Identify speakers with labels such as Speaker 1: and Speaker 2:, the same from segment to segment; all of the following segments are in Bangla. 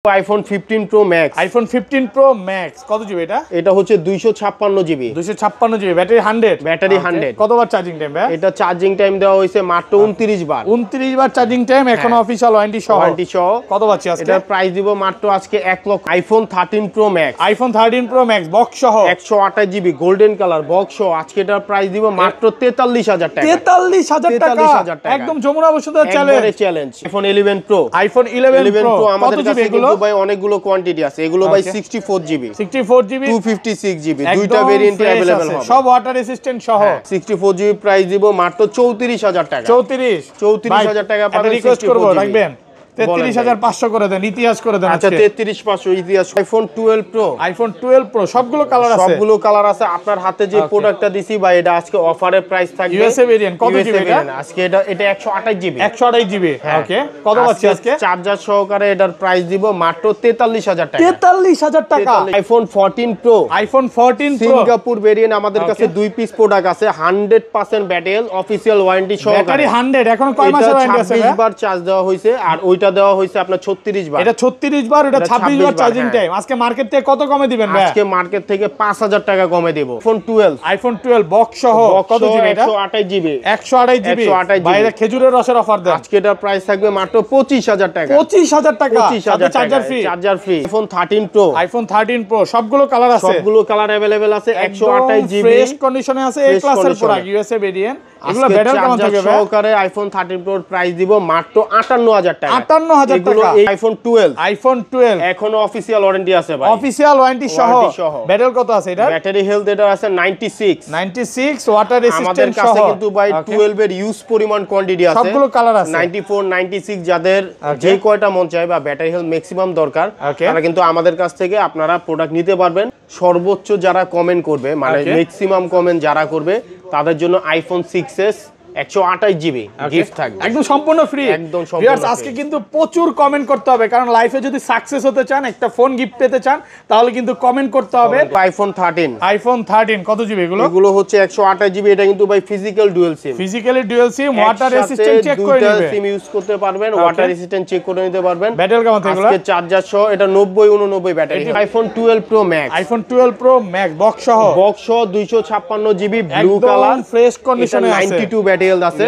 Speaker 1: iPhone 15 Pro Max
Speaker 2: iPhone 15 Pro Max কত জিবি এটা?
Speaker 1: এটা হচ্ছে 256 জিবি
Speaker 2: 256 জিবি ব্যাটারি 100
Speaker 1: ব্যাটারি 100
Speaker 2: কতবার চার্জিং টাইম ভাই?
Speaker 1: এটা চার্জিং টাইম দেওয়া হয়েছে মাত্র 29 বার
Speaker 2: 29 বার চার্জিং টাইম এখন অফিশিয়াল ওয়ারেন্টি সহ কত পাচ্ছি আজকে?
Speaker 1: এটা প্রাইস দিব মাত্র আজকে 1 লক্ষ iPhone 13 Pro Max
Speaker 2: iPhone 13 Pro Max box সহ
Speaker 1: 128 জিবি গোল্ডেন কালার বক্স সহ আজকে এটার প্রাইস দিব মাত্র 43000 টাকা
Speaker 2: 43000 টাকা একদম Jamuna Bashundhara
Speaker 1: challenge iPhone 11 Pro
Speaker 2: iPhone 11 Pro
Speaker 1: আমাদের কাছে কিন্তু ভাই অনেকগুলো কোয়ান্টিটি আছে এগুলো ভাই 64 জিবি 256 জিবি দুইটা ভেরিয়েন্টে अवेलेबल হবে
Speaker 2: সব ওয়াটার রেসিস্ট্যান্ট সহ
Speaker 1: 64 জিবি প্রাইস দিব মাত্র 34000 টাকা 34000 টাকা পাবেন
Speaker 2: রিকোয়েস্ট করব রাখবেন 33500 করে দেন ইতিহাস করে দেন
Speaker 1: আচ্ছা 33500 ইতিহাস iPhone 12 Pro
Speaker 2: সবগুলো কালার আছে
Speaker 1: আপনার হাতে যে প্রোডাক্টটা দিছি ভাই এটা আজকে অফারে প্রাইস থাকবে
Speaker 2: ইউএসএ ভেরিয়েন্ট কত জিবি এটা
Speaker 1: আজকে এটা 128 জিবি
Speaker 2: ওকে কত পাচ্ছি আজকে
Speaker 1: চার্জার সহকারে এটার প্রাইস দিব মাত্র 43000 টাকা
Speaker 2: 43000 টাকা
Speaker 1: iPhone 14 Pro সিঙ্গাপুর ভেরিয়েন্ট আমাদের কাছে দুই পিস প্রোডাক্ট আছে 100% ব্যাটারি অফিশিয়াল ওয়ারেন্টি সহকারে
Speaker 2: ব্যাটারি 100 এখন কয় মাসের ওয়ারেন্টি আছে
Speaker 1: 26 বার চার্জ দেওয়া হইছে আর ওইটা দেওয়া হইছে আপনার 36 বার
Speaker 2: এটা 36 বার এটা 26 বার চার্জিং টাইম আজকে মার্কেট থেকে কত কমে দিবেন ভাই
Speaker 1: আজকে মার্কেট থেকে 5000 টাকা কমে দেব
Speaker 2: iPhone 12 বক্স সহ কত জিবি এটা
Speaker 1: 128 জিবি
Speaker 2: 128 জিবি বাইরে খেজুরের রসের অফার দেন
Speaker 1: আজকে এটার প্রাইস থাকবে মাত্র 25000 টাকা
Speaker 2: 25000 টাকা
Speaker 1: চার্জার ফ্রি iPhone 13 Pro
Speaker 2: সবগুলো কালার
Speaker 1: अवेलेबल আছে 128 জিবি
Speaker 2: ফ্রেশ কন্ডিশনে আছে এ ক্লাসের প্রোডাক্ট ইউএসএ ভেরিয়েন্ট এগুলো ব্যাটারি কেমন থাকবে
Speaker 1: সহকারে iPhone 13 Pro প্রাইস দিব মাত্র 58000 টাকা
Speaker 2: 58000 টাকা
Speaker 1: iPhone 12 এখনো অফিশিয়াল ওয়ারেন্টি আছে ভাই
Speaker 2: অফিশিয়াল ওয়ারেন্টি সহ ব্যাটারি কত আছে এটা
Speaker 1: ব্যাটারি হেলথ এটা আছে 96
Speaker 2: ওয়াটার রেসিস্ট্যান্ট সহ
Speaker 1: আমাদের কাছে কিন্তু ভাই 12 এর ইউজ পরিমাণ কোয়ান্টিটি আছে
Speaker 2: সবগুলো কালার আছে
Speaker 1: 94 96 যাদের যে কয়টা মন চায় বা ব্যাটারি হেলথ ম্যাক্সিমাম দরকার তারা কিন্তু আমাদের কাছ থেকে আপনারা প্রোডাক্ট নিতে পারবেন সর্বোচ্চ যারা কমেন্ট করবে মানে ম্যাক্সিমাম কমেন্ট যারা করবে তাদের জন্য iPhone 6s 128 জিবি গিফট থাকবে
Speaker 2: একদম সম্পূর্ণ ফ্রি ভিউয়ার্স আজকে কিন্তু প্রচুর কমেন্ট করতে হবে কারণ লাইফে যদি সাকসেস হতে চান একটা ফোন গিফট পেতে চান তাহলে কিন্তু কমেন্ট করতে হবে
Speaker 1: iPhone 13
Speaker 2: কত জিবি
Speaker 1: এগুলো হচ্ছে 128 জিবি এটা কিন্তু ভাই ফিজিক্যালি ডুয়াল সিম
Speaker 2: ওয়াটার রেসিস্ট্যান্ট চেক করে নেবে
Speaker 1: সিম ইউজ করতে পারবেন ওয়াটার রেসিস্ট্যান্ট চেক করে নিতে পারবেন
Speaker 2: ব্যাটারি কেমন থাকে এগুলো
Speaker 1: আজকে চার্জার সহ এটা 90 89 battery iPhone 12 Pro Max
Speaker 2: box সহ
Speaker 1: 256 জিবি ব্লু কালার
Speaker 2: ফ্রেশ কন্ডিশনে আছে
Speaker 1: 92 ব্যাটারি আছে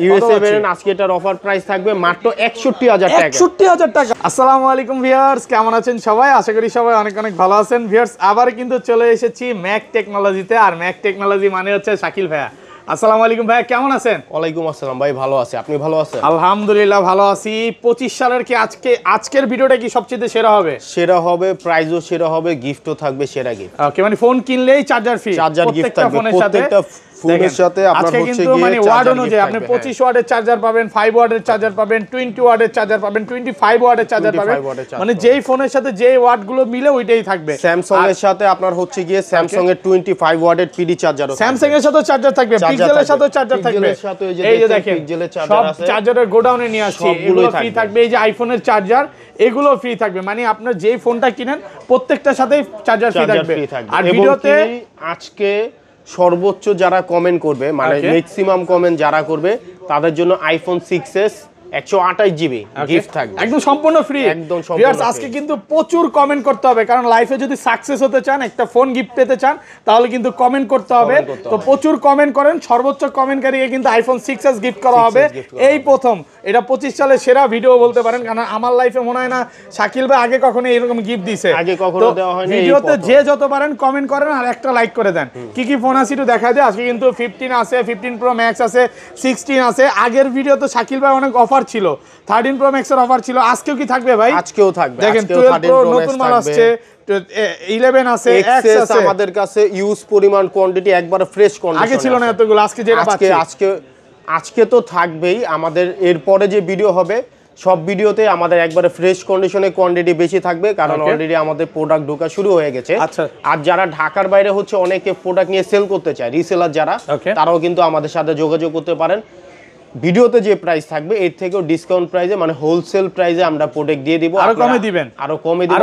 Speaker 1: ইউএসএ ভেরিয়েন্ট আজকে এটার অফার প্রাইস থাকবে মাত্র 61000 টাকা
Speaker 2: 61000 টাকা আসসালামু আলাইকুম ভিউয়ার্স কেমন আছেন সবাই আশা করি সবাই অনেক অনেক ভালো আছেন ভিউয়ার্স আবার কিন্তু চলে এসেছি ম্যাক টেকনোলজিতে আর ম্যাক টেকনোলজি মানে হচ্ছে শাকিল ভাইয়া আসসালামু আলাইকুম ভাই কেমন আছেন
Speaker 1: ওয়ালাইকুম আসসালাম ভাই ভালো আছি আপনি ভালো আছেন
Speaker 2: আলহামদুলিল্লাহ ভালো আছি 25 সালের কি আজকের ভিডিওটা কি সবচেয়ে সেরা হবে
Speaker 1: প্রাইসও সেরা হবে গিফটও থাকবে সেরা গিফট
Speaker 2: ওকে মানে ফোন কিনলেই চার্জার
Speaker 1: গিফট থাকবে প্রত্যেকটা ফোনের সাথে আপনার হচ্ছে
Speaker 2: কি মানে ওয়াট অনুযায়ী আপনি 25 ওয়াটের চার্জার পাবেন 5 ওয়াটের চার্জার পাবেন 20 ওয়াটের চার্জার পাবেন 25 ওয়াটের চার্জার পাবেন মানে যেই ফোনের সাথে যেই ওয়াট গুলো মিলে ওইটাই থাকবে
Speaker 1: স্যামসাং এর সাথে আপনার হচ্ছে গিয়ে স্যামসাং এর 25 ওয়াটের পিডি চার্জার আছে
Speaker 2: স্যামসাং এর সাথে চার্জার থাকবে পিক্সেলের সাথে চার্জার থাকবে এই যে দেখেন
Speaker 1: পিক্সেলের চার্জার আছে
Speaker 2: সব চার্জারের গোডাউনে নিয়ে আসছি এগুলো ফ্রি থাকবে এই যে আইফোনের চার্জার এগুলো ফ্রি থাকবে মানে আপনার যেই ফোনটা কিনেন প্রত্যেকটার সাথেই চার্জার ফ্রি থাকবে
Speaker 1: আর ভিডিওতে আজকে সর্বোচ্চ যারা কমেন্ট করবে মানে ম্যাক্সিমাম কমেন্ট যারা করবে তাদের জন্য iPhone 6s 128 জিবি গিফট থাকবে
Speaker 2: একদম সম্পূর্ণ ফ্রি ভিউয়ার্স আজকে কিন্তু প্রচুর কমেন্ট করতে হবে কারণ লাইফে যদি সাকসেস হতে চান একটা ফোন গিফট পেতে চান তাহলে কিন্তু কমেন্ট করতে হবে তো প্রচুর কমেন্ট করেন সর্বোচ্চ কমেন্টকারীকে কিন্তু iPhone 6s গিফট করা হবে এই প্রথম এটা 25 সালের সেরা ভিডিও বলতে পারেন কারণ আমার লাইফে মনে হয় না শাকিল ভাই আগে কখনো এরকম গিফট দিয়েছে
Speaker 1: আগে কখনো দেওয়া হয়নি
Speaker 2: ভিডিওতে যে যত পারেন কমেন্ট করেন আর একটা লাইক করে দেন কি ফোন আছে একটু দেখায় দেয় আজকে কিন্তু 15 আছে 15 Pro Max আছে 16 আছে আগের ভিডিওতে শাকিল ভাই অনেক অফার ছিল 13 Pro Max এর অফার ছিল আজকেও কি থাকবে ভাই
Speaker 1: আজকেও থাকবে
Speaker 2: দেখেন 12 Pro নতুন মাল আসছে 11 আছে X আছে
Speaker 1: আমাদের কাছে ইউজ পরিমাণ কোয়ান্টিটি একবারে ফ্রেশ কন্ডিশন
Speaker 2: আগে ছিল না এতগুলো আজকে যেটা পাচ্ছি
Speaker 1: আজকে তো থাকবেই আমাদের এরপরে যে ভিডিও হবে সব ভিডিওতে আমাদের একবারে ফ্রেশ কন্ডিশনে কোয়ান্টিটি বেশি থাকবে কারণ অলরেডি আমাদের প্রোডাক্ট ঢোকা শুরু হয়ে গেছে আর যারা ঢাকার বাইরে হচ্ছে অনেকে প্রোডাক্ট নিয়ে সেল করতে চায় রিসেলার যারা তারাও কিন্তু আমাদের সাথে যোগাযোগ করতে পারেন ভিডিওতে যে প্রাইস থাকবে এর থেকেও ডিসকাউন্ট প্রাইসে মানে হোলসেল প্রাইসে আমরা প্রোডাক্ট দিয়ে দিব
Speaker 2: আরো কমে দিবেন
Speaker 1: আর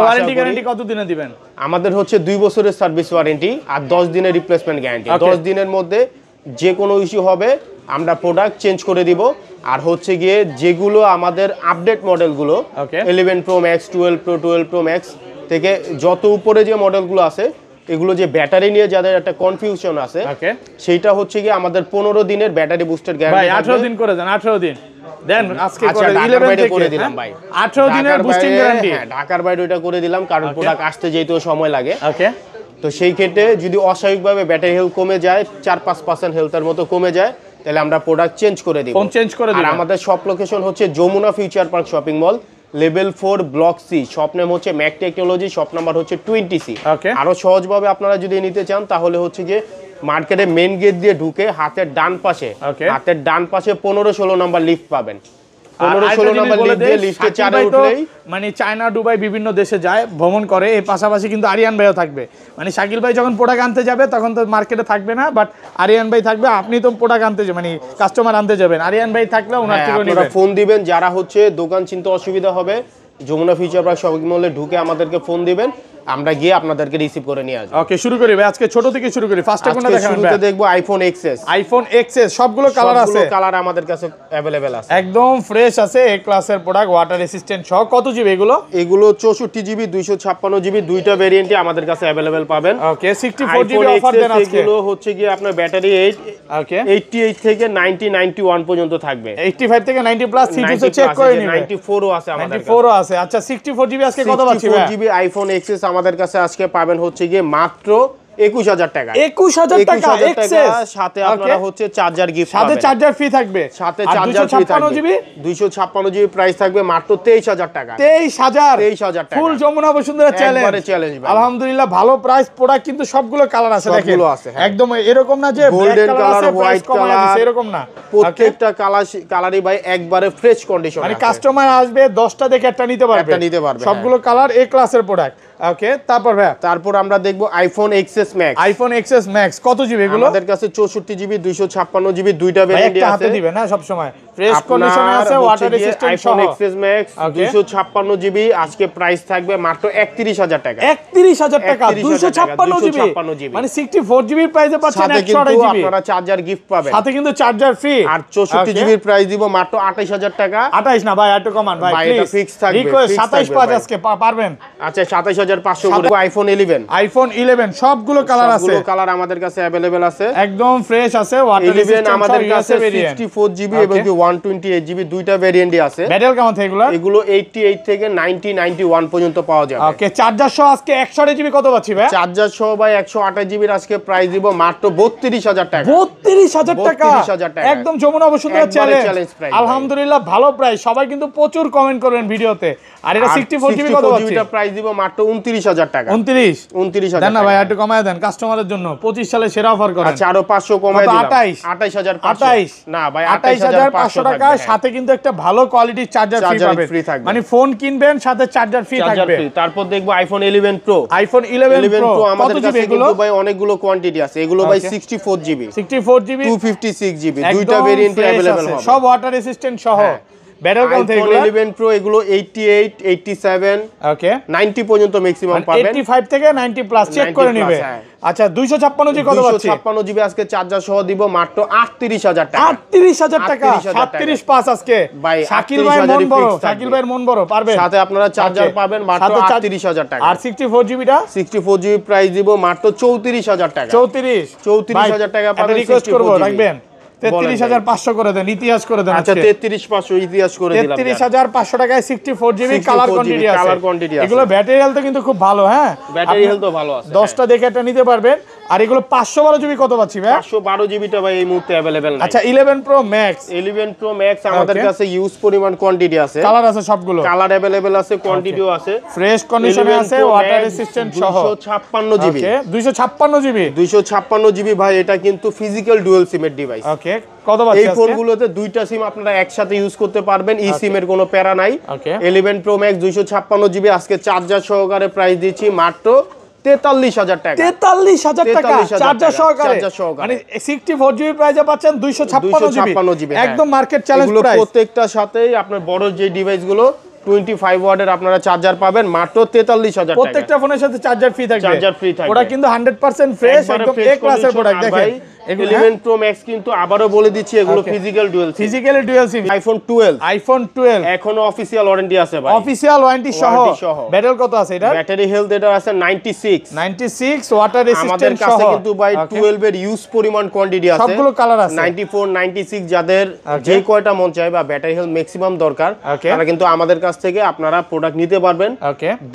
Speaker 2: ওয়ারেন্টি গ্যারান্টি কত দিনে দিবেন
Speaker 1: আমাদের হচ্ছে 2 বছরের সার্ভিস ওয়ারেন্টি আর 10 দিনের রিপ্লেসমেন্ট গ্যারান্টি 10 দিনের মধ্যে যে কোনো ইস্যু হবে আমরা প্রোডাক্ট চেঞ্জ করে দিব আর হচ্ছে গিয়ে যেগুলো আমাদের আপডেট মডেলগুলো 11 Pro Max 12 Pro 12 Pro Max থেকে যত উপরে যে মডেলগুলো আছে এগুলো যে ব্যাটারি নিয়ে যাদের একটা কনফিউশন আছে সেইটা হচ্ছে গিয়ে আমাদের 15 দিনের ব্যাটারি বুস্টের গ্যারান্টি
Speaker 2: ভাই 18 দিন করে দেন 18 দিন দেন আজকে করে 11
Speaker 1: করে দিলাম ভাই
Speaker 2: 18 দিনের বুস্টিং গ্যারান্টি
Speaker 1: ঢাকার বাইরে ওটা করে দিলাম কারণ প্রোডাক্ট আসতে যেহেতু সময় লাগে
Speaker 2: ওকে
Speaker 1: তো সেই ক্ষেত্রে যদি অস্বাভাবিকভাবে ব্যাটারি হেলথ কমে যায় 4-5% হেলথের মতো কমে যায় তাহলে আমরা প্রোডাক্ট চেঞ্জ করে দিব আর আমাদের শপ লোকেশন হচ্ছে Jamuna future park shopping mall level 4 block C shop name হচ্ছে ম্যাক টেকনোলজি শপ নাম্বার হচ্ছে 20C আরো সহজভাবে আপনারা যদি নিতে চান তাহলে হচ্ছে যে মার্কেটে মেইন গেট দিয়ে ঢুকে হাতের ডান পাশে 15-16 নাম্বার লিফট পাবেন 15-16 নাম্বার লিফট দিয়ে লিফটে 4 উঠলেই
Speaker 2: মানে চায়না দুবাই বিভিন্ন দেশে যায় ভ্রমণ করে এই পাশাপাশি কিন্তু আরিয়ান ভাইও থাকবে মানে শাকিল ভাই যখন প্রোডাক্ট আনতে যাবে তখন তো মার্কেটে থাকবে না বাট আরিয়ান ভাই থাকবে আপনি তো প্রোডাক্ট আনতে মানে কাস্টমার আনতে যাবেন আরিয়ান ভাই থাকলে ওনার থেকে
Speaker 1: আপনারা ফোন দিবেন যারা হচ্ছে দোকান চিনতে অসুবিধা হবে যমুনা ফিউচার পার্ক শপিং মলে ঢুকে আমাদেরকে ফোন দিবেন আমরা গিয়ে আপনাদেরকে রিসিভ করে নিয়ে আসব
Speaker 2: ওকে শুরু করি ভাই আজকে ছোট থেকে শুরু করি ফার্স্টে কোনটা দেখাবেন
Speaker 1: শুরুতে দেখব আইফোন এক্সএস
Speaker 2: সবগুলো কালার আছে
Speaker 1: সবগুলো কালার আমাদের কাছে अवेलेबल আছে
Speaker 2: একদম ফ্রেশ আছে এ ক্লাসের প্রোডাক্ট ওয়াটার রেসিস্ট্যান্ট সহ কত জিবি
Speaker 1: এগুলো 64 জিবি 256 জিবি দুইটা ভেরিয়েন্টে আমাদের কাছে अवेलेबल পাবেন
Speaker 2: ওকে 64 জিবি অফার দেন আজকে
Speaker 1: এগুলো হচ্ছে কি আপনার ব্যাটারি 8 ওকে 88 থেকে 90 91 পর্যন্ত থাকবে
Speaker 2: 85 থেকে 90 প্লাস সিটিতে চেক করে নিবেন
Speaker 1: 94 ও আছে আমাদের কাছে
Speaker 2: 94 ও আছে আচ্ছা 64 জিবি আজকে কত পাচ্ছি
Speaker 1: 64 জিবি আইফোন এক্সএস আমাদের কাছে আজকে পাবেন হচ্ছে গিয়ে মাত্র 21000 টাকা
Speaker 2: 21000 টাকা এক্সএস
Speaker 1: সাথে আপনারা হচ্ছে চার্জার গিফট
Speaker 2: সাথে চার্জার ফ্রি থাকবে
Speaker 1: সাথে চার্জার ফ্রি থাকবে 256 জিবি প্রাইস থাকবে মাত্র 23000 টাকা
Speaker 2: 23000 টাকা ফুল যমুনা বসুন্ধরা চ্যালেঞ্জ আলহামদুলিল্লাহ ভালো প্রাইস প্রোডাক্ট কিন্তু সবগুলো কালার আছে দেখেন একদম এরকম না যে
Speaker 1: গোল্ডেন কালার হোয়াইট কালার
Speaker 2: এরকম না
Speaker 1: প্রত্যেকটা কালারই ভাই একবারে ফ্রেশ কন্ডিশন
Speaker 2: মানে কাস্টমার আসবে 10টা দেখে একটা নিতে পারবে সবগুলো কালার এ ক্লাসের প্রোডাক্ট ওকে তারপর
Speaker 1: আমরা দেখব আইফোন এক্সএস ম্যাক্স
Speaker 2: কত জিবি এগুলো
Speaker 1: আমাদের কাছে 64 জিবি 256 জিবি দুইটা ভেরিয়েন্ট আছে
Speaker 2: হাতে দিবেন না সব সময় ফ্রেশ কন্ডিশনে আছে water resistant
Speaker 1: iPhone XS max 256 GB আজকে প্রাইস থাকবে মাত্র 31000 টাকা
Speaker 2: 31000 টাকা 256 জিবি মানে 64 জিবি প্রাইসে পাচ্ছেন 128 জিবি
Speaker 1: আপনারা চার্জার গিফট পাবেন
Speaker 2: সাথে কিন্তু চার্জার ফ্রি
Speaker 1: আর 64 জিবির প্রাইস দিব মাত্র 28000 টাকা
Speaker 2: 28 না ভাই একটু কমান ভাই
Speaker 1: এটা ফিক্স থাকবে
Speaker 2: রিকোয়েস্ট 27 আজকে পারবেন
Speaker 1: আচ্ছা 27500 করে আইফোন
Speaker 2: 11 সবগুলো কালার আছে
Speaker 1: সবগুলো কালার আমাদের কাছে अवेलेबल আছে
Speaker 2: একদম ফ্রেশ আছে ওয়াটার রেসিস্ট্যান্ট
Speaker 1: আমাদের কাছে 64 জিবি এবং 128 জিবি দুইটা ভেরিয়েন্টই আছে
Speaker 2: ব্যাটারি কেমন থাকে
Speaker 1: এগুলো 88 থেকে 90 91 পর্যন্ত পাওয়া যাবে
Speaker 2: ওকে চার্জার সহ আজকে 128 জিবি কত পাচ্ছি ভাই
Speaker 1: চার্জার সহ ভাই 128 জিবির আজকে প্রাইস দিব মাত্র 32000 টাকা
Speaker 2: 32000 টাকা একদম যমুনা বসুন্ধরা চ্যালেঞ্জ আলহামদুলিল্লাহ ভালো প্রাইস সবাই কিন্তু প্রচুর কমেন্ট করবেন ভিডিওতে আর এটা 64 জিবি কত পাচ্ছি
Speaker 1: জিবিটা প্রাইস দিব মাত্র 29000 টাকা
Speaker 2: 29000 দেন না ভাই একটু কমায় দেন কাস্টমারের জন্য 25 সালে সেরা অফার করেন
Speaker 1: আচ্ছা আরো 500 কমায় দিলাম 28500 না ভাই
Speaker 2: 28500 টাকা সাথে কিন্তু একটা ভালো কোয়ালিটির চার্জার ফ্রি পাবেন মানে ফোন কিনবেন সাথে চার্জার ফ্রি থাকবে
Speaker 1: তারপর দেখবো আইফোন 11 প্রো আমাদের কাছে কিন্তু ভাই অনেকগুলো কোয়ান্টিটি আছে এগুলো ভাই 64 জিবি 256 জিবি দুইটা ভেরিয়েন্টে अवेलेबल হবে
Speaker 2: সব ওয়াটার রেসিস্ট্যান্ট সহ ব্যাটারি কেমন থাকে
Speaker 1: এগুলো 11 প্রো এগুলো 88 87
Speaker 2: ওকে
Speaker 1: 90 পর্যন্ত ম্যাক্সিমাম পাবেন
Speaker 2: 85 থেকে 90 প্লাস চেক করে নিবে আচ্ছা 256 জিবি কত পাচ্ছি
Speaker 1: 256 জিবি আজকে চার্জার সহ দিব মাত্র 38000 টাকা
Speaker 2: 38000 টাকা 37 পাস আজকে
Speaker 1: ভাই
Speaker 2: শাকিল ভাইয়ের মন বড় পারবে
Speaker 1: সাথে আপনারা চার্জার পাবেন মাত্র 38000 টাকা
Speaker 2: আর 64 জিবিটা
Speaker 1: 64 জিবি প্রাইস দিব মাত্র 34000 টাকা 34000 টাকা পাবেন
Speaker 2: রিকোয়েস্ট করব রাখবেন 33500 করে দেন ইতিহাস করে দেন
Speaker 1: আচ্ছা 33500 ইতিহাস করে দিলাম
Speaker 2: 33500 টাকায় 64 জিবি কালার কোয়ান্টিটি আছে এগুলো ব্যাটারি হেলথ কিন্তু খুব ভালো হ্যাঁ
Speaker 1: ব্যাটারি হেলথ তো ভালো আছে
Speaker 2: 10টা দেখে একটা নিতে পারবেন আর এগুলো 512 জিবি কত পাচ্ছি ভাই
Speaker 1: 512 জিবিটা ভাই এই মুহূর্তে अवेलेबल নাই
Speaker 2: আচ্ছা 11 প্রো ম্যাক্স
Speaker 1: আমাদের কাছে ইউজ পরিমাণ কোয়ান্টিটি আছে
Speaker 2: কালার আছে সবগুলো
Speaker 1: কালার अवेलेबल আছে কোয়ান্টিটিও আছে
Speaker 2: ফ্রেশ কন্ডিশনে আছে ওয়াটার রেসিস্ট্যান্ট সহ
Speaker 1: 256 জিবি
Speaker 2: ওকে 256
Speaker 1: জিবি ভাই এটা কিন্তু ফিজিক্যাল ডুয়াল সিমের ডিভাইস
Speaker 2: ওকে কত পাচ্ছি
Speaker 1: এই ফোনগুলোতে দুইটা সিম আপনারা একসাথে ইউজ করতে পারবেন ই সিমের কোনো প্যারা নাই 11 প্রো ম্যাক্স 256 জিবি আজকে চার্জার সহকারে প্রাইস দিচ্ছি মাত্র 43000 টাকা
Speaker 2: 43000 টাকা চার্জার সহকারে মানে 64 জিবি প্রাইসে পাচ্ছেন 256 জিবি একদম মার্কেট চ্যালেঞ্জ প্রাইস
Speaker 1: প্রত্যেকটার সাথেই আপনার বড় যে ডিভাইসগুলো 25 ওয়াটের আপনারা চার্জার পাবেন মাত্র 43000 টাকা
Speaker 2: প্রত্যেকটা ফোনের সাথে চার্জার ফ্রি থাকবে ওটা কিন্তু 100% ফ্রেশ একদম এ ক্লাসের প্রোডাক্ট দেখেন
Speaker 1: 11 Pro Max কিন্তু আবারও বলে দিচ্ছি এগুলো ফিজিক্যাল ডুয়াল
Speaker 2: সিম।
Speaker 1: iPhone 12 এখনো অফিশিয়াল ওয়ারেন্টি আছে ভাই,
Speaker 2: অফিশিয়াল ওয়ারেন্টি সহ। ব্যাটারি কত আছে এটা?
Speaker 1: ব্যাটারি হেলথ এটা আছে 96,
Speaker 2: ওয়াটার রেসিস্ট্যান্ট সহ।
Speaker 1: আমাদের কাছে কিন্তু ভাই 12 এর ইউজ পরিমাণ কোয়ান্টিটি আছে,
Speaker 2: সবগুলো কালার আছে,
Speaker 1: 94 96 যাদের যে কয়টা মন চায় বা ব্যাটারি হেলথ ম্যাক্সিমাম দরকার তারা কিন্তু আমাদের কাছ থেকে আপনারা প্রোডাক্ট নিতে পারবেন,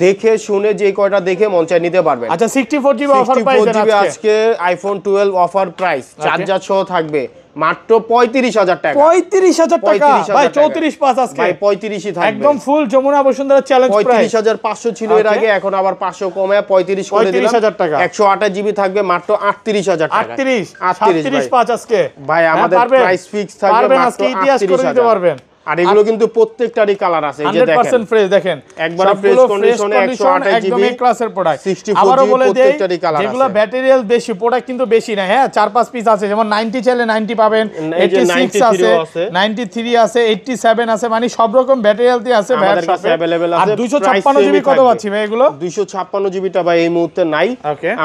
Speaker 1: দেখে শুনে যে কয়টা দেখে মন চায় নিতে পারবেন।
Speaker 2: আচ্ছা 64GB অফার প্রাইস
Speaker 1: আজকে iPhone 12 অফার প্রাইস চার্জার সহ থাকবে মাত্র 35,000 টাকা।
Speaker 2: 35,000 টাকা ভাই, 34.5 আজকে
Speaker 1: ভাই 35ই থাকবে,
Speaker 2: একদম ফুল যমুনা বসুন্ধরা চ্যালেঞ্জ প্রাইস।
Speaker 1: 35,500 ছিল এর আগে, এখন আবার 500 কমে 35 করে দিলাম।
Speaker 2: 35,000 টাকা।
Speaker 1: 128GB থাকবে মাত্র 38,000 টাকা।
Speaker 2: 38.5 আজকে
Speaker 1: ভাই আমাদের প্রাইস ফিক্স থাকবে মাত্র 38,000। আর এগুলো কিন্তু প্রত্যেকটারই কালার আছে, এই যে দেখেন
Speaker 2: 100% ফ্রেশ, দেখেন
Speaker 1: একবারে ফ্রেশ কন্ডিশনে 128GB
Speaker 2: একদম এ ক্লাসের প্রোডাক্ট।
Speaker 1: 64GB প্রত্যেকটারই কালার আছে,
Speaker 2: যেগুলো ব্যাটারিয়াল বেশি প্রোডাক্ট কিন্তু বেশি না, হ্যাঁ 4-5 পিস আছে, যেমন 90 চাইলে 90 পাবেন, 86 আছে, 93 আছে, 87 আছে, মানে সব রকম ব্যাটারিয়ালতে আছে
Speaker 1: আমাদের কাছে अवेलेबल আছে।
Speaker 2: আর 256GB কত পাচ্ছি ভাই এগুলো?
Speaker 1: 256GB টা ভাই এই মুহূর্তে নাই,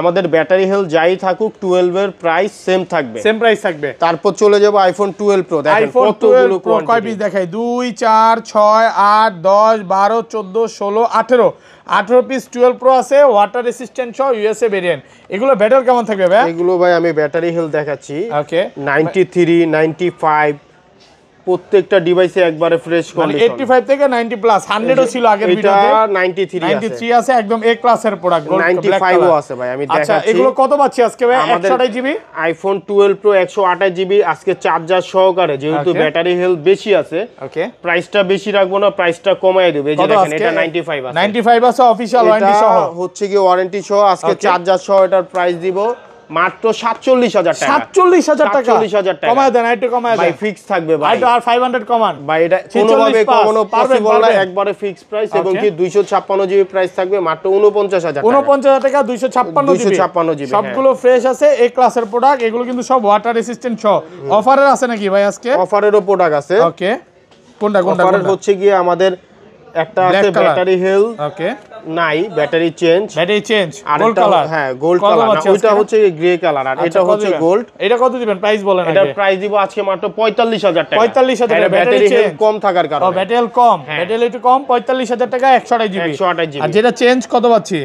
Speaker 1: আমাদের ব্যাটারি হেলথ যাই থাকুক 12 এর প্রাইস সেম থাকবে,
Speaker 2: সেম প্রাইস থাকবে।
Speaker 1: তারপর চলে যাব iPhone 12 Pro, দেখেন কতগুলো কোয়ান্টিটি,
Speaker 2: কয় পিস দেখাই? 2 4 6 8 10 12 14 16 18 পিস 12 Pro আছে, ওয়াটার রেসিস্ট্যান্ট সহ, ইউএসএ ভেরিয়েন্ট। এগুলো ব্যাটারি কেমন থাকবে ভাই?
Speaker 1: এগুলো ভাই আমি ব্যাটারি হেলথ দেখাচ্ছি, 93 95 প্রত্যেকটা ডিভাইসে একবারে ফ্রেশ কন্ডিশন,
Speaker 2: 85 থেকে 90 প্লাস 100 ও ছিল আগের ভিডিওতে,
Speaker 1: 93
Speaker 2: আছে, একদম এ ক্লাসের প্রোডাক্ট,
Speaker 1: 95 ও আছে ভাই আমি দেখাচ্ছি।
Speaker 2: আচ্ছা এগুলো কত পাচ্ছি আজকে ভাই? 128GB
Speaker 1: iPhone 12 Pro 128GB আজকে চার্জার সহকারে, যেহেতু ব্যাটারি হেলথ বেশি আছে প্রাইসটা বেশি রাখবো না, প্রাইসটা কমায় দেব। এই যে দেখেন এটা 95 আছে,
Speaker 2: 95 আছে অফিশিয়াল ওয়ারেন্টি সহ,
Speaker 1: হচ্ছে কি ওয়ারেন্টি সহ আজকে চার্জার সহ এটার প্রাইস দিব মাত্র 47,000 টাকা।
Speaker 2: 47,000 টাকা কমায় দেন, একটু কমায় দেন,
Speaker 1: ভাই ফিক্স থাকবে ভাই,
Speaker 2: আর 500 কমান
Speaker 1: ভাই, এটা কোনোভাবে কমানো পসিবল না, একবারে ফিক্স প্রাইস। এবং কি 256GB প্রাইস থাকবে মাত্র 49,000 টাকা,
Speaker 2: 49,000 টাকা 256GB, সবগুলো ফ্রেশ আছে, এ ক্লাসের প্রোডাক্ট, এগুলো কিন্তু সব ওয়াটার রেসিস্ট্যান্ট সহ। অফারের আছে নাকি ভাই আজকে?
Speaker 1: অফারেরও প্রোডাক্ট আছে।
Speaker 2: ওকে, কোনটা
Speaker 1: অফারের হচ্ছে গিয়ে আমাদের একটা আছে ব্যাটারি হেলথ, নাই ব্যাটারি চেঞ্জ, গোল্ড কালার, হ্যাঁ গোল্ড কালার, ওইটা হচ্ছে গ্রে কালার, আর এটা হচ্ছে গোল্ড।
Speaker 2: এটা কত দিবেন? প্রাইস বলেন আগে।
Speaker 1: এটা প্রাইস দিব আজকে মাত্র 45,000 টাকা।
Speaker 2: 45,000 টাকা,
Speaker 1: ব্যাটারি হেলথ কম থাকার কারণে।
Speaker 2: ব্যাটারি কম, ব্যাটারি একটু কম, 45,000 টাকা 128GB। আর যেটা চেঞ্জ কত পাচ্ছি?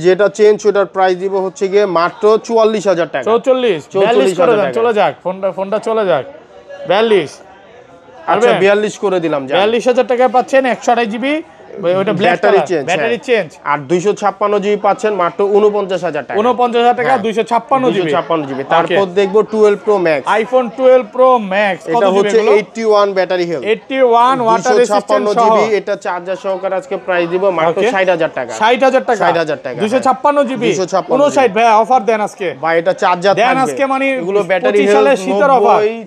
Speaker 1: যেটা চেঞ্জ ওটার প্রাইস দিব হচ্ছে গিয়ে মাত্র 44,000 টাকা।
Speaker 2: 44 করে দেন, চলে যাক ফোনটা চলে যাক 42।
Speaker 1: আচ্ছা 42 করে দিলাম,
Speaker 2: 42,000 টাকায় পাচ্ছেন 128GB, ওটা ব্যাটারি চেঞ্জ,
Speaker 1: আর 256GB পাচ্ছেন মাত্র 49,000 টাকা।
Speaker 2: 49,000 টাকা 256GB।
Speaker 1: তারপর দেখবো 12 Pro Max,
Speaker 2: iPhone 12 Pro Max,
Speaker 1: এটা হচ্ছে 81 ব্যাটারি হেলথ,
Speaker 2: 81 ওয়াটার রেসিস্ট্যান্ট সহ,
Speaker 1: এটা চার্জার সহকারে আজকে প্রাইস দিব মাত্র 60,000 টাকা।
Speaker 2: 60,000 টাকা 256GB 59 ভাই অফার দেন আজকে
Speaker 1: ভাই, এটা চার্জার
Speaker 2: দেন আজকে, মানে
Speaker 1: এগুলো ব্যাটারি হেলথ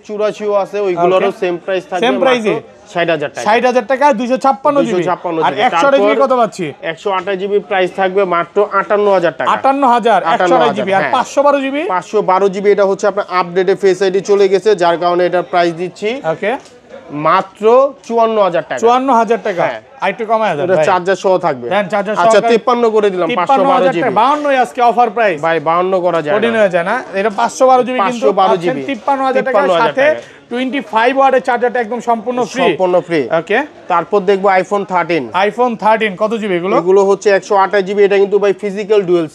Speaker 1: 84 আছে, ওইগুলোরও সেম প্রাইস থাকবে,
Speaker 2: সেম প্রাইসে
Speaker 1: 60,000 টাকা।
Speaker 2: 60,000 টাকা 256GB। আর 128GB কত পাচ্ছি?
Speaker 1: 128GB প্রাইস থাকবে মাত্র 58,000 টাকা।
Speaker 2: 58,000 128GB। আর 512GB?
Speaker 1: 512GB এটা হচ্ছে আপনার আপডেটে ফেস আইডি চলে গেছে, যার কারণে এটার প্রাইস দিচ্ছি মাত্র 54,000 টাকা।
Speaker 2: 54,000 টাকা, আরেকটু কমায় দেন,
Speaker 1: এটা চার্জার সহ থাকবে।
Speaker 2: আচ্ছা
Speaker 1: 53 করে দিলাম, 512GB।
Speaker 2: 52 আজকে অফার প্রাইস
Speaker 1: ভাই, 52 করা যায়
Speaker 2: কঠিন হয়ে যায় না? এটা 512GB কিন্তু 53,000 টাকার সাথে 25 ওয়াটের চার্জারটা একদম সম্পূর্ণ ফ্রি। ওকে,
Speaker 1: তারপর দেখবো iPhone 13
Speaker 2: কত জিবি এগুলো?
Speaker 1: এগুলো হচ্ছে 128GB, এটা কিন্তু ভাই physical dual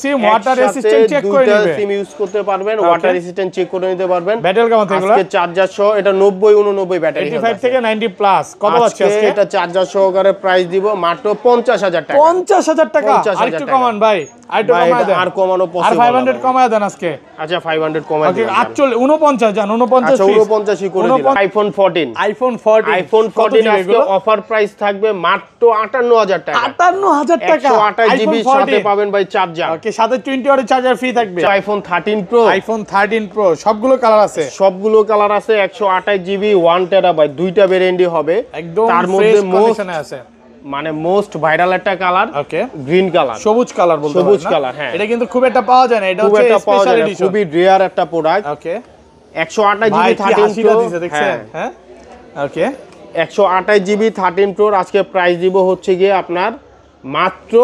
Speaker 1: SIM,
Speaker 2: water resistant check করে নেবেন,
Speaker 1: দুইটা সিম ইউজ করতে পারবেন, ওয়াটার রেসিস্ট্যান্ট চেক করে নিতে পারবেন।
Speaker 2: ব্যাটারি কেমন থাকে এগুলো?
Speaker 1: আজকে চার্জার সহ এটা 90 ব্যাটারি,
Speaker 2: 85 থেকে 90 প্লাস। কত পাচ্ছি আজকে?
Speaker 1: এটা চার্জার সহকারে প্রাইস দিব মাত্র 50,000 টাকা।
Speaker 2: 50,000 টাকা, আরেকটু কমান ভাই, আরেকটু কমায় দেন,
Speaker 1: আর কমানো পসিবল,
Speaker 2: আর 500 কমায় দেন আজকে।
Speaker 1: আচ্ছা 500 কমায় দেন,
Speaker 2: 49 জান, 49
Speaker 1: আচ্ছা 49 করে দিলাম। iPhone 14 আজকে অফার প্রাইস থাকবে মাত্র 58,000 টাকা।
Speaker 2: 58,000 টাকা
Speaker 1: 128GB সাথে পাবেন ভাই চার্জার।
Speaker 2: ওকে, সাথে 20 ওয়াটের চার্জার ফ্রি থাকবে।
Speaker 1: iPhone 13 Pro
Speaker 2: সবগুলো কালার আছে,
Speaker 1: 128GB 1TB, দুইটা ভেরিয়েন্টই হবে।
Speaker 2: একদম
Speaker 1: তার মধ্যে
Speaker 2: কন্ডিশনে আছে,
Speaker 1: মানে মোস্ট ভাইরাল একটা কালার, ওকে গ্রিন কালার,
Speaker 2: সবুজ কালার বলতে পারেন,
Speaker 1: সবুজ কালার, হ্যাঁ
Speaker 2: এটা কিন্তু খুব একটা পাওয়া যায় না, এটা হচ্ছে স্পেশাল এডিশন,
Speaker 1: খুবই রেয়ার একটা প্রোডাক্ট।
Speaker 2: ওকে,
Speaker 1: 128GB 13 Pro
Speaker 2: দেখছেন, হ্যাঁ ওকে,
Speaker 1: 128GB 13 Pro আজকে প্রাইস দিব হচ্ছে গিয়ে আপনার মাত্র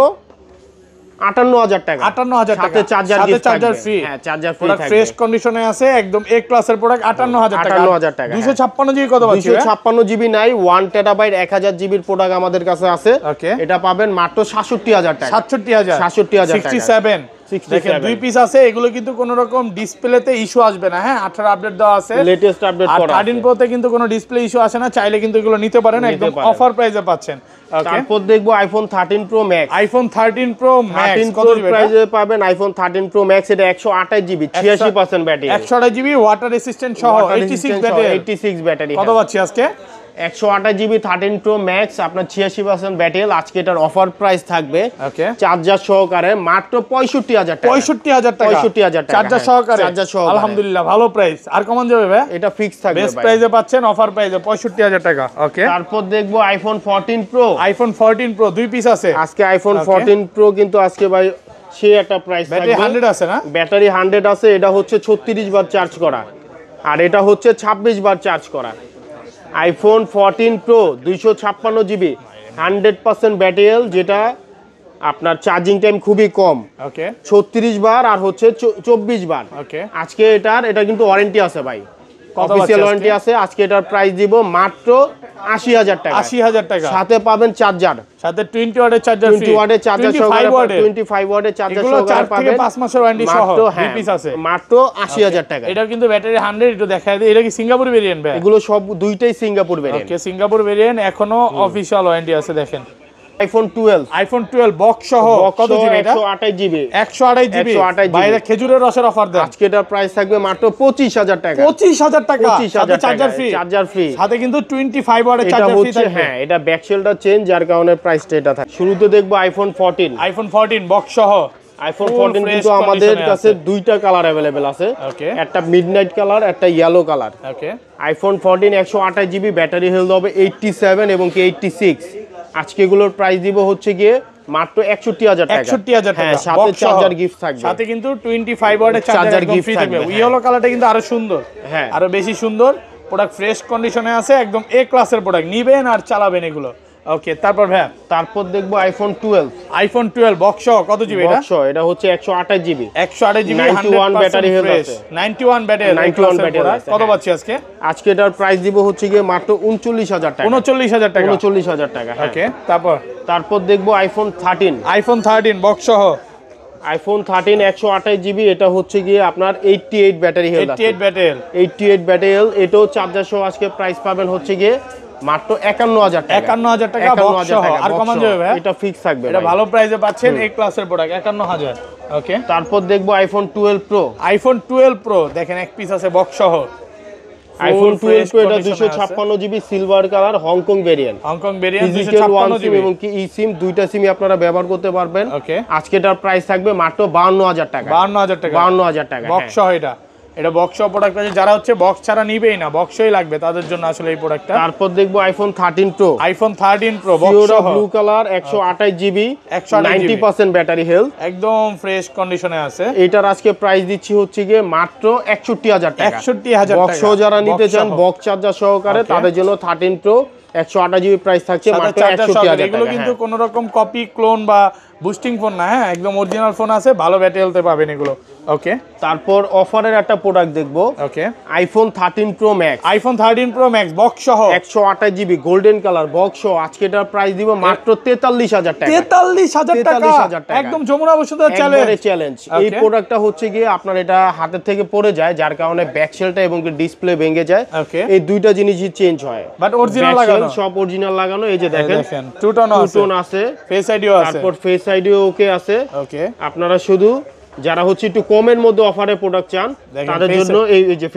Speaker 1: 58000 টাকা
Speaker 2: 58000 টাকা
Speaker 1: সাথে চার্জার
Speaker 2: ফ্রি
Speaker 1: হ্যাঁ চার্জার ফ্রি
Speaker 2: প্রোডাক্ট ফ্রেশ কন্ডিশনে আছে একদম এ ক্লাসের প্রোডাক্ট 58000 টাকা
Speaker 1: 58000 টাকা
Speaker 2: 256 জিবি কত পাচ্ছি
Speaker 1: 256 জিবি নাই 1 টেরাবাইট 1000 জিবির প্রোডাক্ট আমাদের কাছে আছে এটা পাবেন মাত্র 67000 টাকা 67000 টাকা
Speaker 2: 67 দেখেন দুই পিস আছে এগুলো কিন্তু কোনো রকম ডিসপ্লেতে ইস্যু আসবে না হ্যাঁ 18 আপডেট দেওয়া আছে
Speaker 1: লেটেস্ট আপডেট করা আছে
Speaker 2: 13 প্রোতে কিন্তু কোনো ডিসপ্লে ইস্যু আসে না চাইলে কিন্তু এগুলো নিতে পারেন একদম অফার প্রাইসে পাচ্ছেন
Speaker 1: তারপর দেখবো iPhone 13 pro max
Speaker 2: iPhone 13 pro max কত
Speaker 1: প্রাইসে পাবেন আইফোন 13 প্রো ম্যাক্স এটা 128 GB 86% battery
Speaker 2: 128 GB water resistant সহ
Speaker 1: 86 ব্যাটারি
Speaker 2: কত পাচ্ছি আজকে
Speaker 1: 128 জিবি 13 প্রো ম্যাক্স আপনার 86% ব্যাটারি আজকে এটার অফার প্রাইস থাকবে চার্জার সহকারে মাত্র 65000 টাকা
Speaker 2: 65000 টাকা
Speaker 1: 65000 টাকা
Speaker 2: চার্জার সহকারে আলহামদুলিল্লাহ ভালো প্রাইস আর কমান যাবে ভাই
Speaker 1: এটা ফিক্স থাকবে
Speaker 2: বেস্ট প্রাইসে পাচ্ছেন অফার প্রাইসে 65000 টাকা ওকে
Speaker 1: তারপর দেখবো আইফোন 14 প্রো
Speaker 2: আইফোন 14 প্রো দুই পিস আছে
Speaker 1: আজকে আইফোন 14 প্রো কিন্তু আজকে ভাই সে একটা প্রাইস থাকবে
Speaker 2: ব্যাটারি 100 আছে না
Speaker 1: ব্যাটারি 100 আছে এটা হচ্ছে 36 বার চার্জ করা আর এটা হচ্ছে 26 বার চার্জ করা আইফোন 14 প্রো 256 জিবি 100% ব্যাটারি যেটা আপনার চার্জিং টাইম খুবই কম
Speaker 2: ওকে
Speaker 1: 36 বার আর হচ্ছে 24 বার
Speaker 2: ওকে
Speaker 1: আজকে এটা কিন্তু ওয়ারেন্টি আছে ভাই অফিশিয়াল ওয়ারেন্টি আছে আজকে এটার প্রাইস দিব মাত্র 80000 টাকা
Speaker 2: 80000 টাকা
Speaker 1: সাথে পাবেন চার্জার
Speaker 2: সাথে 20 ওয়াটের চার্জার ফ্রি
Speaker 1: 20 ওয়াটের চার্জার সহকারে 25 ওয়াটের চার্জার সহকারে পাবেন
Speaker 2: 5 মাসের ওয়ারেন্টি সহ দুই পিস আছে
Speaker 1: মাত্র 80000 টাকা
Speaker 2: এটা কিন্তু ব্যাটারি 100 একটু দেখায় দিই এটা কি সিঙ্গাপুর ভেরিয়েন্ট ভাই
Speaker 1: এগুলো সব দুইটাই সিঙ্গাপুর ভেরিয়েন্ট
Speaker 2: ওকে সিঙ্গাপুর ভেরিয়েন্ট এখনো অফিশিয়াল ওয়ারেন্টি আছে দেখেন
Speaker 1: আইফোন 12
Speaker 2: বক্স সহ কত জিবি এটা
Speaker 1: 128 জিবি
Speaker 2: 128 জিবি বাইরে খেজুরের রসের অফার দেন
Speaker 1: আজকে এটার প্রাইস থাকবে মাত্র 25000 টাকা
Speaker 2: 25000 টাকা সাথে চার্জার ফ্রি সাথে কিন্তু 25 ওয়াটের চার্জার ফ্রি থাকবে
Speaker 1: হ্যাঁ এটা ব্যাক শেলটা চেঞ্জ যার কারণে প্রাইসটা এটা থাকে শুরুতে দেখবো আইফোন 14
Speaker 2: বক্স সহ
Speaker 1: আইফোন 14 কিন্তু আমাদের কাছে দুইটা কালার अवेलेबल আছে একটা মিডনাইট কালার একটা yellow colour
Speaker 2: okay
Speaker 1: iPhone 14 128 GB battery health হবে 87 এবং কি 86 আজকে এগুলোর প্রাইস দিব হচ্ছে গিয়ে মাত্র 61000 টাকা
Speaker 2: 61000 টাকা
Speaker 1: সাথে চার্জার গিফট থাকবে
Speaker 2: সাথে কিন্তু 25 ওয়াটের চার্জার ফ্রি থাকবে ইয়েলো কালারটা কিন্তু আরো সুন্দর
Speaker 1: হ্যাঁ
Speaker 2: আরো বেশি সুন্দর প্রোডাক্ট ফ্রেশ কন্ডিশনে আছে একদম এ ক্লাসের প্রোডাক্ট নিবেন আর চালাবেন এগুলো ওকে তারপর
Speaker 1: দেখবো আইফোন
Speaker 2: 12 বক্স কত জিবি এটা
Speaker 1: এটা হচ্ছে 128 জিবি
Speaker 2: 128 জিবি
Speaker 1: 91 ব্যাটারি হেলথ আছে
Speaker 2: 91 ব্যাটারি কত পাচ্ছি
Speaker 1: আজকে এটার প্রাইস দিব হচ্ছে গিয়ে মাত্র 39000 টাকা
Speaker 2: 39000 টাকা ওকে
Speaker 1: তারপর দেখবো আইফোন 13
Speaker 2: বক্স সহ
Speaker 1: আইফোন 13 128 জিবি এটা হচ্ছে গিয়ে আপনার 88 ব্যাটারি হেলথ 88 ব্যাটারি হেলথ এটাও চার্জার সহ আজকে প্রাইস পাবেন হচ্ছে গিয়ে মাত্র 51000 টাকা
Speaker 2: বক্স সহ আর কমান যাবে ভাই
Speaker 1: এটা ফিক্স থাকবে
Speaker 2: এটা ভালো প্রাইসে পাচ্ছেন এই ক্লাসের প্রোডাক্ট 51000 ওকে
Speaker 1: তারপর দেখবো আইফোন 12 প্রো
Speaker 2: দেখেন এক পিস আছে বক্স সহ
Speaker 1: আইফোন 12 প্রো এটা 256 GB silver colour Hong Kong variant 256 GB এবং কি ই সিম দুইটা সিমই আপনারা ব্যবহার করতে পারবেন আজকে এটার প্রাইস থাকবে মাত্র 52000 টাকা 52000 টাকা
Speaker 2: বক্স সহ এটা বক্স প্রোডাক্ট আছে যারা হচ্ছে বক্স ছাড়া নিবেই না বক্সই লাগবে তাদের জন্য আসলে এই প্রোডাক্টটা
Speaker 1: তারপর দেখবো আইফোন 13 প্রো
Speaker 2: বক্স সহ
Speaker 1: blue colour 128 GB 90% battery health
Speaker 2: একদম ফ্রেশ কন্ডিশনে আছে
Speaker 1: এটার আজকে প্রাইস দিচ্ছি হচ্ছে গিয়ে মাত্র 61000 টাকা
Speaker 2: 61000 টাকা
Speaker 1: বক্স যারা নিতে চান বক্স চার্জার সহকারে তাদের জন্য 13 প্রো 128 জিবি প্রাইস থাকছে মাত্র 61000 টাকা
Speaker 2: এগুলো কিন্তু কোনো রকম কপি ক্লোন বা বুস্টিং ফোন না হ্যাঁ একদম অরিজিনাল ফোন আছে ভালো ব্যাটারি হেলথে পাবেন এগুলো ওকে
Speaker 1: তারপর অফারের একটা প্রোডাক্ট দেখবো
Speaker 2: ওকে
Speaker 1: আইফোন 13 প্রো ম্যাক্স
Speaker 2: বক্স সহ
Speaker 1: 128 জিবি গোল্ডেন কালার বক্স সহ আজকে এটার প্রাইস দিব মাত্র 43000 টাকা
Speaker 2: 43000 টাকা একদম যমুনা বসুন্ধরা
Speaker 1: চ্যালেঞ্জ এই প্রোডাক্টটা হচ্ছে গিয়ে আপনার এটা হাতের থেকে পড়ে যায় যার কারণে ব্যাক শেলটা এবং ডিসপ্লে ভেঙে যায় এই দুইটা জিনিসই চেঞ্জ হয়
Speaker 2: বাট অরিজিনাল লাগানো
Speaker 1: সব অরিজিনাল লাগানো এই যে দেখেন
Speaker 2: টু টোন
Speaker 1: আছে
Speaker 2: ফেস আইডিও আছে
Speaker 1: তারপর ফেস আইডিও ওকে আছে
Speaker 2: ওকে
Speaker 1: আপনারা শুধু যারা হচ্ছে একটু কমের মধ্যে অফারে প্রোডাক্ট চান তাদের জন্য এই যে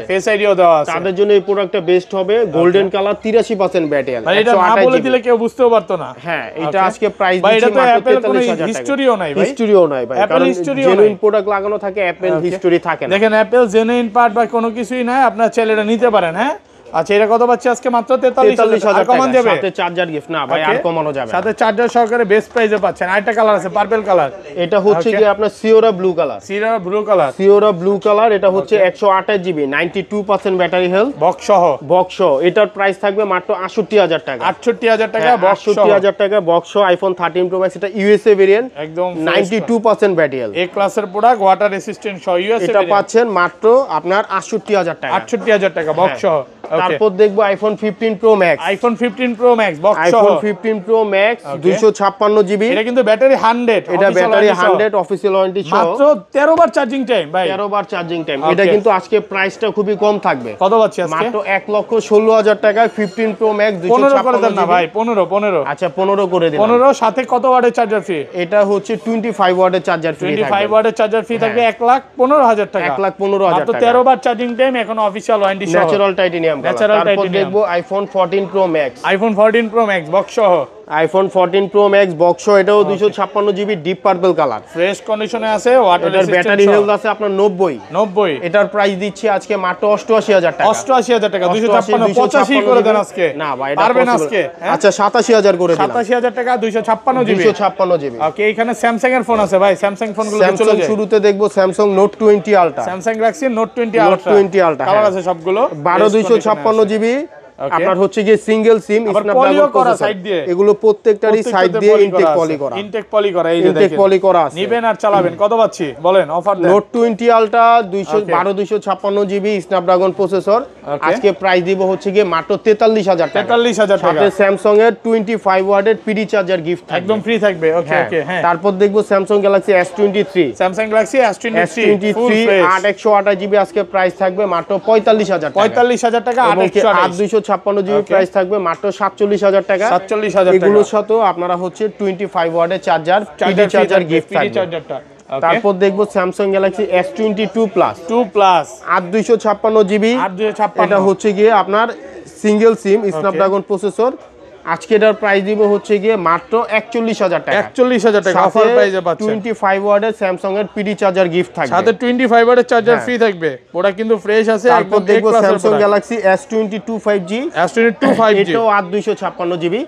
Speaker 1: ফেস আইডিও দেওয়া আছে তাদের জন্য এই প্রোডাক্টটা বেস্ট হবে গোল্ডেন কালার 83% ব্যাটারি
Speaker 2: মানে এটা না বলে দিলে কেউ বুঝতেও পারতো না
Speaker 1: হ্যাঁ এটা আজকে প্রাইস দিচ্ছি মাত্র 43000 টাকা হিস্টোরিও নাই ভাই কারণ জেনুইন প্রোডাক্ট লাগানো থাকে অ্যাপল হিস্টোরি থাকে না
Speaker 2: দেখেন অ্যাপল জেনুইন পার্ট বা কোনো কিছুই নাই আপনারা চাইলে এটা নিতে পারেন হ্যাঁ আচ্ছা এটা কত পাচ্ছি আজকে মাত্র 43000 কমান যাবে
Speaker 1: সাথে চার্জার গিফট না ভাই আর কমানো যাবে
Speaker 2: সাথে চার্জার সহকারে বেস্ট প্রাইসে পাচ্ছেন আরেকটা কালার আছে পার্পল কালার
Speaker 1: এটা হচ্ছে কি আপনার সিওরা ব্লু কালার এটা হচ্ছে 128 জিবি 92% ব্যাটারি হেলথ বক্স এটার প্রাইস থাকবে মাত্র 68000 টাকা
Speaker 2: 68000 টাকা বক্স
Speaker 1: 68000 টাকা বক্স আইফোন 13 প্রো ম্যাক্স এটা ইউএসএ ভেরিয়েন্ট
Speaker 2: একদম
Speaker 1: 92% ব্যাটারি হেলথ
Speaker 2: এ ক্লাসের প্রোডাক্ট ওয়াটার রেসিস্ট্যান্ট সহ ইউএসএ
Speaker 1: এটা পাচ্ছেন মাত্র আপনার 68000 টাকা
Speaker 2: 68000 টাকা বক্স
Speaker 1: তারপর দেখবো iPhone 15 pro max
Speaker 2: box
Speaker 1: iPhone 15 pro max 256 GB
Speaker 2: এটা কিন্তু ব্যাটারি 100
Speaker 1: এটা ব্যাটারি 100 অফিসিয়াল ওয়ারেন্টি সহ
Speaker 2: মাত্র 13 বার চার্জিং টাইম ভাই
Speaker 1: 13 বার চার্জিং টাইম এটা কিন্তু আজকে প্রাইসটা খুবই কম থাকবে
Speaker 2: কত পাচ্ছি আজকে
Speaker 1: মাত্র 1,16,000 টাকায় 15 প্রো ম্যাক্স
Speaker 2: 256 করে দেন না ভাই 15
Speaker 1: আচ্ছা 15 করে দিন
Speaker 2: 15 সাথে কত ওয়াটের চার্জার ফ্রি
Speaker 1: এটা হচ্ছে 25 ওয়াটের চার্জার ফ্রি থাকবে
Speaker 2: 25 ওয়াটের চার্জার ফ্রি থাকবে 1,15,000 টাকা
Speaker 1: 1,15,000
Speaker 2: মাত্র 13 বার চার্জিং টাইম এখন অফিসিয়াল ওয়ারেন্টি সহ
Speaker 1: ন্যাচারাল টাইটেনিয়াম তারপর দেখবো আইফোন 14 প্রো ম্যাক্স বক্স সহ আইফোন 14 প্রো ম্যাক্স বক্স এটাও 256 GB deep purple colour
Speaker 2: fresh কন্ডিশনে আছে ওয়াটার
Speaker 1: এটার ব্যাটারি হেলথ আছে আপনার 90 এটার প্রাইস দিচ্ছি আজকে মাত্র 88000 টাকা
Speaker 2: 88000 টাকা 256 85 করে দেন আজকে
Speaker 1: না ভাই এটা
Speaker 2: পারবেন আজকে
Speaker 1: আচ্ছা 87000 করে দিলাম
Speaker 2: 87000 টাকা 256 জিবি ওকে এখানে স্যামসাং এর ফোন আছে ভাই স্যামসাং ফোনগুলো চলে যায়
Speaker 1: শুরুতে দেখবো Samsung note 20 ultra
Speaker 2: Samsung Galaxy note 20 ultra colour আছে সবগুলো
Speaker 1: 12256 জিবি আপনার হচ্ছে কি সিঙ্গেল সিম
Speaker 2: স্ন্যাপড্রাগন করা সাইড দিয়ে
Speaker 1: এগুলো প্রত্যেকটারই সাইড দিয়ে
Speaker 2: ইনটেক পলি করা এই যে দেখেন
Speaker 1: ইনটেক পলি করা আছে
Speaker 2: নিবেন আর চালাবেন কত পাচ্ছি বলেন অফার দেন
Speaker 1: Note 20 Ultra 256 GB Snapdragon processor আজকে প্রাইস দিব হচ্ছে কি মাত্র 43000 টাকা সাথে স্যামসাং এর 25 ওয়াটের পিডি চার্জার গিফট
Speaker 2: একদম ফ্রি থাকবে ওকে হ্যাঁ
Speaker 1: তারপর দেখবো স্যামসাং গ্যালাক্সি S23 8128 জিবি আজকে প্রাইস থাকবে মাত্র 45000
Speaker 2: টাকা
Speaker 1: 256 জিবি প্রাইস থাকবে মাত্র 47000 টাকা
Speaker 2: 47000 টাকা
Speaker 1: এগুলোর সাথে আপনারা হচ্ছে 25 ওয়াটের চার্জার গিফট থাকবে তারপর দেখবো Samsung Galaxy S22 plus 8256 GB এটা হচ্ছে গিয়ে আপনার সিঙ্গেল সিম স্ন্যাপড্রাগন প্রসেসর আজকে এটার প্রাইস দিব হচ্ছে গিয়ে মাত্র 41000 টাকা
Speaker 2: অফার প্রাইসে পাচ্ছেন
Speaker 1: 25 ওয়াটের স্যামসাং এর পিডি চার্জার গিফট থাকবে
Speaker 2: সাথে 25 ওয়াটের চার্জার ফ্রি থাকবে ওটা কিন্তু ফ্রেশ আছে
Speaker 1: একদম দেখবো স্যামসাং গ্যালাক্সি S22 5G এটাও 8256 জিবি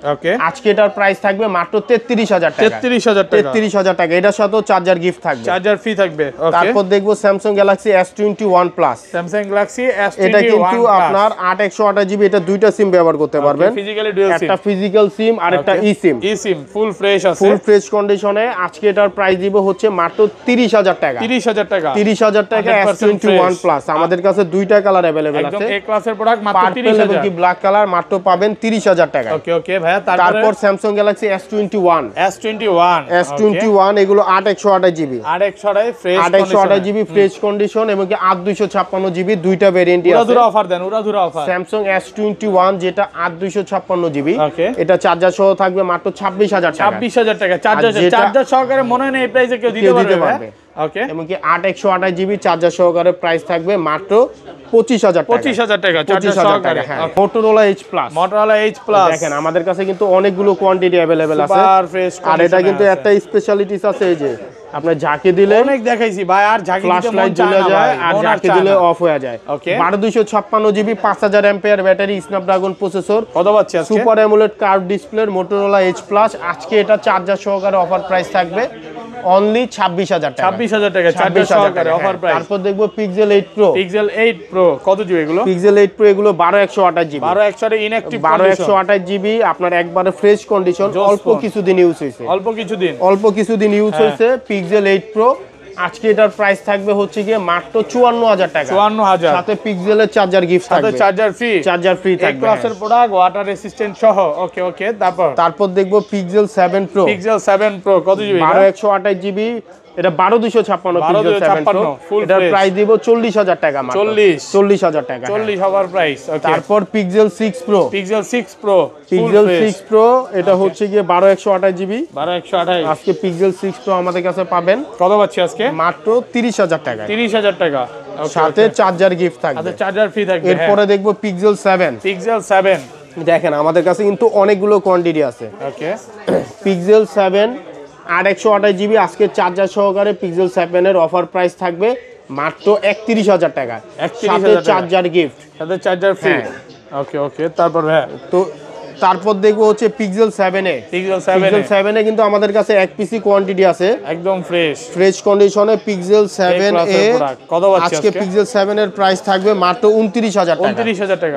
Speaker 1: আজকে এটার প্রাইস থাকবে মাত্র 33000 টাকা এটার সাথেও চার্জার গিফট থাকবে
Speaker 2: চার্জার ফ্রি থাকবে
Speaker 1: তারপর দেখবো স্যামসাং গ্যালাক্সি S21 প্লাস এটা কিন্তু আপনার 8128 জিবি এটা দুইটা সিম ব্যবহার করতে পারবেন
Speaker 2: physically dual SIM
Speaker 1: physical SIM আর একটা ই সিম
Speaker 2: ফুল ফ্রেশ আছে
Speaker 1: ফুল ফ্রেশ কন্ডিশনে আজকে এটার প্রাইস দিব হচ্ছে মাত্র 30000 টাকা 30000 টাকা S21 প্লাস আমাদের কাছে দুইটা কালার अवेलेबल আছে
Speaker 2: একদম এ ক্লাসের প্রোডাক্ট মাত্র 30000
Speaker 1: এবং কি ব্ল্যাক কালার মাত্র পাবেন 30000 টাকা
Speaker 2: ওকে ভাইয়া
Speaker 1: তারপর স্যামসাং গ্যালাক্সি S21 এগুলো 8128 জিবি 8128 জিবি ফ্রেশ কন্ডিশন এবং কি 8256 জিবি দুইটা ভেরিয়েন্টই আছে
Speaker 2: উড়াধুরা অফার দেন
Speaker 1: স্যামসাং S21 যেটা 8256 জিবি এটা চার্জার সহ থাকবে মাত্র 26000 টাকা
Speaker 2: চার্জার সহকারে মনে হয় না এই প্রাইসে কেউ দিতে পারবে
Speaker 1: ওকে এবং কি 8128 জিবি চার্জার সহকারে প্রাইস থাকবে মাত্র 25000 টাকা
Speaker 2: চার্জার সহকারে
Speaker 1: Motorola H Plus দেখেন আমাদের কাছে কিন্তু অনেকগুলো কোয়ান্টিটি अवेलेबल আছে আর এটা কিন্তু একটা স্পেশালিটিস আছে এই যে আপনি ঝাঁকি দিলে
Speaker 2: অনেক দেখাইছি ভাই আর ঝাঁকি দিতে মন
Speaker 1: জ্বলে যায় আর ঝাঁকি দিলে অফ হয়ে যায় 12256 GB 5000 ampere battery Snapdragon processor
Speaker 2: কত পাচ্ছি আজকে
Speaker 1: super AMOLED curve display Motorola H Plus আজকে এটা চার্জার সহকারে অফার প্রাইস থাকবে অনলি 26000 টাকা
Speaker 2: চার্জার সহকারে অফার প্রাইস
Speaker 1: তারপর দেখবো Pixel 8 Pro
Speaker 2: কত জিবি এগুলো
Speaker 1: Pixel 8 Pro এগুলো 12128 জিবি
Speaker 2: 12128 ইনঅ্যাকটিভ
Speaker 1: 12128 জিবি আপনার একবারে ফ্রেশ কন্ডিশন অল্প কিছুদিন ইউজ হইছে Pixel 8 Pro আজকে এটার প্রাইস থাকবে হচ্ছে গিয়ে মাত্র 54000 টাকা সাথে পিক্সেলের চার্জার গিফট থাকবে চার্জার ফ্রি থাকবে
Speaker 2: এই ক্লাসের প্রোডাক্ট ওয়াটার রেসিস্ট্যান্ট সহ ওকে
Speaker 1: তারপর দেখবো Pixel 7 Pro কত জিবি 12128 জিবি এটা 12256 Pixel 7 Pro এটার প্রাইস দিব 40000 টাকা মাত্র 40000 টাকা
Speaker 2: 40 হওয়ার প্রাইস
Speaker 1: তারপর Pixel 6 Pro এটা হচ্ছে গিয়ে 12128 জিবি
Speaker 2: 12128
Speaker 1: আজকে Pixel 6 Pro আমাদের কাছে পাবেন
Speaker 2: কত পাচ্ছি আজকে
Speaker 1: মাত্র 30000 টাকা সাথে চার্জার গিফট থাকবে
Speaker 2: চার্জার ফ্রি থাকবে
Speaker 1: এরপরে দেখবো Pixel 7 দেখেন আমাদের কাছে কিন্তু অনেকগুলো কোয়ান্টিটি আছে Pixel 7 828 জিবি আজকে চার্জার সহকারে Pixel 7 এর অফার প্রাইস থাকবে মাত্র 31000 টাকা সাথে চার্জার গিফট
Speaker 2: সাথে চার্জার ফ্রি ওকে ওকে, তারপর ভাই
Speaker 1: তো তারপর দেখবো হচ্ছে পিক্সেল 7a।
Speaker 2: পিক্সেল
Speaker 1: 7a কিন্তু আমাদের কাছে এক পিসি কোয়ান্টিটি আছে,
Speaker 2: একদম ফ্রেশ
Speaker 1: কন্ডিশনে। পিক্সেল 7a
Speaker 2: কত পাচ্ছি
Speaker 1: আজকে পিক্সেল 7 এর প্রাইস থাকবে মাত্র 29,000 টাকা।
Speaker 2: 29,000 টাকা।